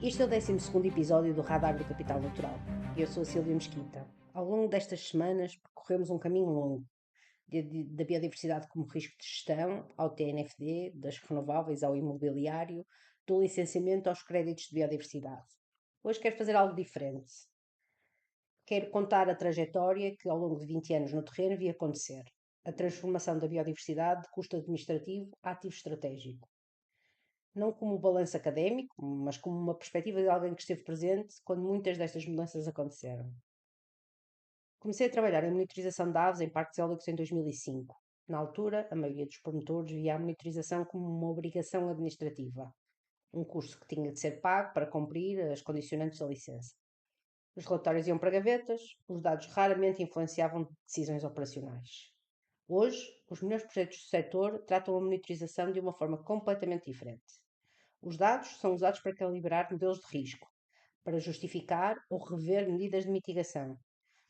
Este é o 12º episódio do Radar do Capital Natural. Eu sou a Silvia Mesquita. Ao longo destas semanas percorremos um caminho longo, da biodiversidade como risco de gestão, ao TNFD, das renováveis ao imobiliário, do licenciamento aos créditos de biodiversidade. Hoje quero fazer algo diferente. Quero contar a trajetória que ao longo de 20 anos no terreno vi acontecer. A transformação da biodiversidade de custo administrativo a ativo estratégico. Não como balanço académico, mas como uma perspectiva de alguém que esteve presente quando muitas destas mudanças aconteceram. Comecei a trabalhar em monitorização de aves em parques eólicos em 2005. Na altura, a maioria dos promotores via a monitorização como uma obrigação administrativa, um custo que tinha de ser pago para cumprir as condicionantes da licença. Os relatórios iam para gavetas, os dados raramente influenciavam decisões operacionais. Hoje, os melhores projetos do setor tratam a monitorização de uma forma completamente diferente. Os dados são usados para calibrar modelos de risco, para justificar ou rever medidas de mitigação,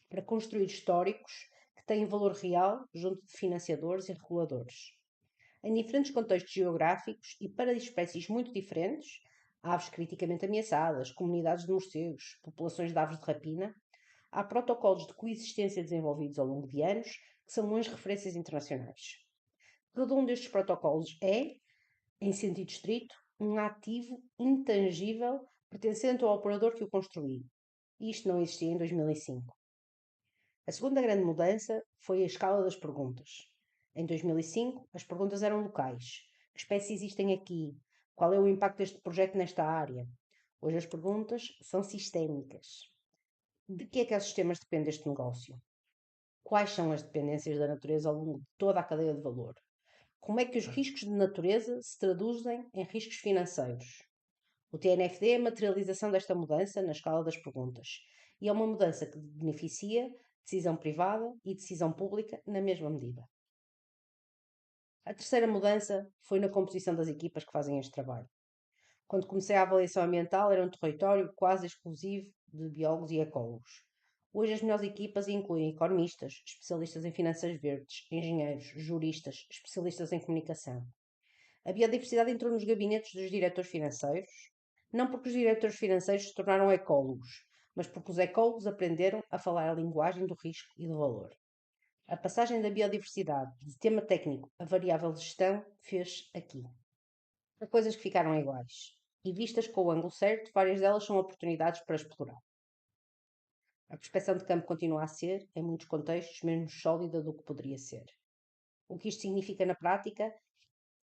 para construir históricos que têm valor real junto de financiadores e reguladores. Em diferentes contextos geográficos e para espécies muito diferentes, aves criticamente ameaçadas, comunidades de morcegos, populações de aves de rapina, há protocolos de coexistência desenvolvidos ao longo de anos que são longe referências internacionais. Cada um destes protocolos é, em sentido estrito, um ativo intangível pertencente ao operador que o construiu. Isto não existia em 2005. A segunda grande mudança foi a escala das perguntas. Em 2005, as perguntas eram locais. Que espécies existem aqui? Qual é o impacto deste projeto nesta área? Hoje as perguntas são sistémicas. De que ecossistemas depende este negócio? Quais são as dependências da natureza ao longo de toda a cadeia de valor? Como é que os riscos de natureza se traduzem em riscos financeiros? O TNFD é a materialização desta mudança na escala das perguntas e é uma mudança que beneficia decisão privada e decisão pública na mesma medida. A terceira mudança foi na composição das equipas que fazem este trabalho. Quando comecei a avaliação ambiental era um território quase exclusivo de biólogos e ecólogos. Hoje as melhores equipas incluem economistas, especialistas em finanças verdes, engenheiros, juristas, especialistas em comunicação. A biodiversidade entrou nos gabinetes dos diretores financeiros, não porque os diretores financeiros se tornaram ecólogos, mas porque os ecólogos aprenderam a falar a linguagem do risco e do valor. A passagem da biodiversidade de tema técnico a variável de gestão fez aqui. Há coisas que ficaram iguais, e vistas com o ângulo certo, várias delas são oportunidades para explorar. A prospecção de campo continua a ser, em muitos contextos, menos sólida do que poderia ser. O que isto significa na prática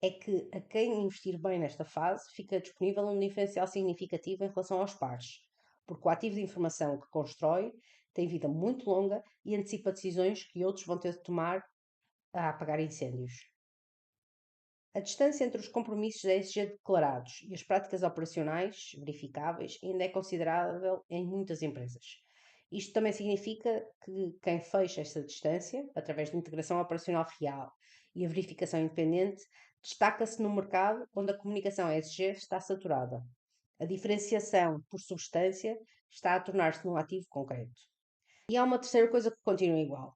é que a quem investir bem nesta fase fica disponível um diferencial significativo em relação aos pares, porque o ativo de informação que constrói tem vida muito longa e antecipa decisões que outros vão ter de tomar a apagar incêndios. A distância entre os compromissos da ESG declarados e as práticas operacionais verificáveis ainda é considerável em muitas empresas. Isto também significa que quem fecha esta distância, através de integração operacional real e a verificação independente, destaca-se no mercado onde a comunicação ESG está saturada. A diferenciação por substância está a tornar-se num ativo concreto. E há uma terceira coisa que continua igual,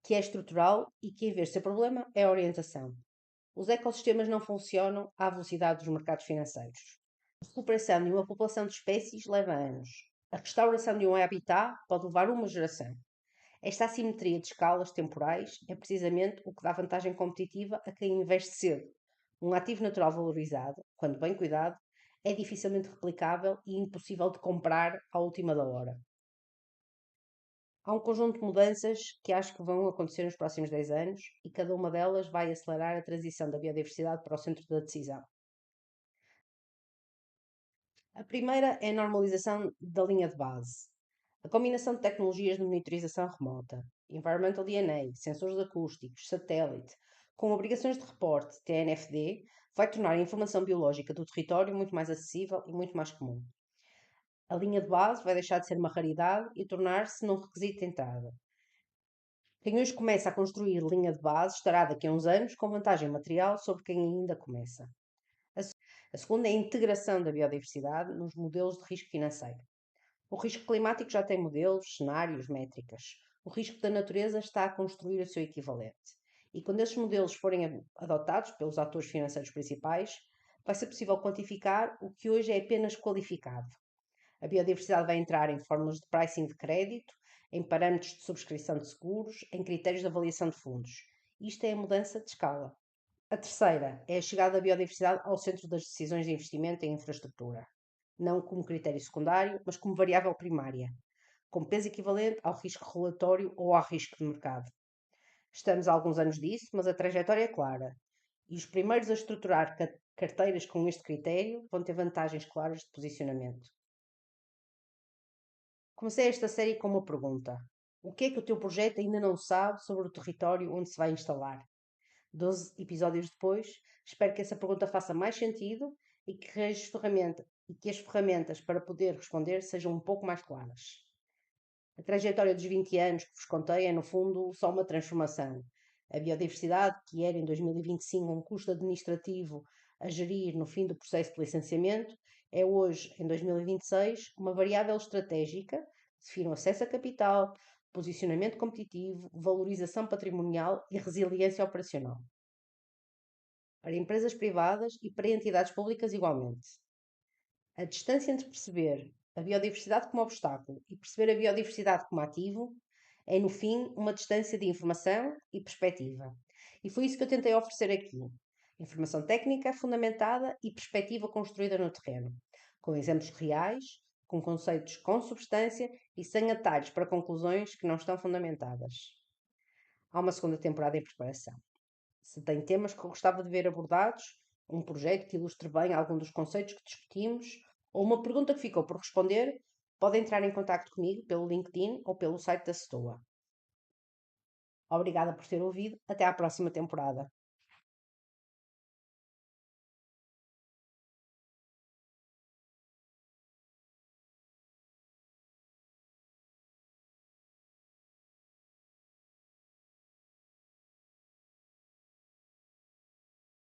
que é estrutural e que, em vez de ser problema, é a orientação. Os ecossistemas não funcionam à velocidade dos mercados financeiros. A recuperação de uma população de espécies leva anos. A restauração de um habitat pode levar uma geração. Esta assimetria de escalas temporais é precisamente o que dá vantagem competitiva a quem investe cedo. Um ativo natural valorizado, quando bem cuidado, é dificilmente replicável e impossível de comprar à última da hora. Há um conjunto de mudanças que acho que vão acontecer nos próximos 10 anos e cada uma delas vai acelerar a transição da biodiversidade para o centro da decisão. A primeira é a normalização da linha de base. A combinação de tecnologias de monitorização remota, Environmental DNA, sensores acústicos, satélite, com obrigações de reporte TNFD, vai tornar a informação biológica do território muito mais acessível e muito mais comum. A linha de base vai deixar de ser uma raridade e tornar-se num requisito de entrada. Quem hoje começa a construir linha de base estará daqui a uns anos com vantagem material sobre quem ainda começa. A segunda é a integração da biodiversidade nos modelos de risco financeiro. O risco climático já tem modelos, cenários, métricas. O risco da natureza está a construir o seu equivalente. E quando esses modelos forem adotados pelos atores financeiros principais, vai ser possível quantificar o que hoje é apenas qualificado. A biodiversidade vai entrar em fórmulas de pricing de crédito, em parâmetros de subscrição de seguros, em critérios de avaliação de fundos. Isto é a mudança de escala. A terceira é a chegada da biodiversidade ao centro das decisões de investimento em infraestrutura, não como critério secundário, mas como variável primária, com peso equivalente ao risco regulatório ou ao risco de mercado. Estamos há alguns anos disso, mas a trajetória é clara. E os primeiros a estruturar carteiras com este critério vão ter vantagens claras de posicionamento. Comecei esta série com uma pergunta: o que é que o teu projeto ainda não sabe sobre o território onde se vai instalar? 12 episódios depois, espero que essa pergunta faça mais sentido e que as ferramentas para poder responder sejam um pouco mais claras. A trajetória dos 20 anos que vos contei é, no fundo, só uma transformação. A biodiversidade, que era em 2025 um custo administrativo a gerir no fim do processo de licenciamento, é hoje, em 2026, uma variável estratégica, define o acesso a capital, posicionamento competitivo, valorização patrimonial e resiliência operacional. Para empresas privadas e para entidades públicas igualmente. A distância entre perceber a biodiversidade como obstáculo e perceber a biodiversidade como ativo é, no fim, uma distância de informação e perspectiva. E foi isso que eu tentei oferecer aqui. Informação técnica fundamentada e perspectiva construída no terreno, com exemplos reais, com conceitos com substância e sem atalhos para conclusões que não estão fundamentadas. Há uma segunda temporada em preparação. Se tem temas que eu gostava de ver abordados, um projeto que ilustre bem algum dos conceitos que discutimos, ou uma pergunta que ficou por responder, pode entrar em contato comigo pelo LinkedIn ou pelo site da STOA. Obrigada por ter ouvido. Até à próxima temporada.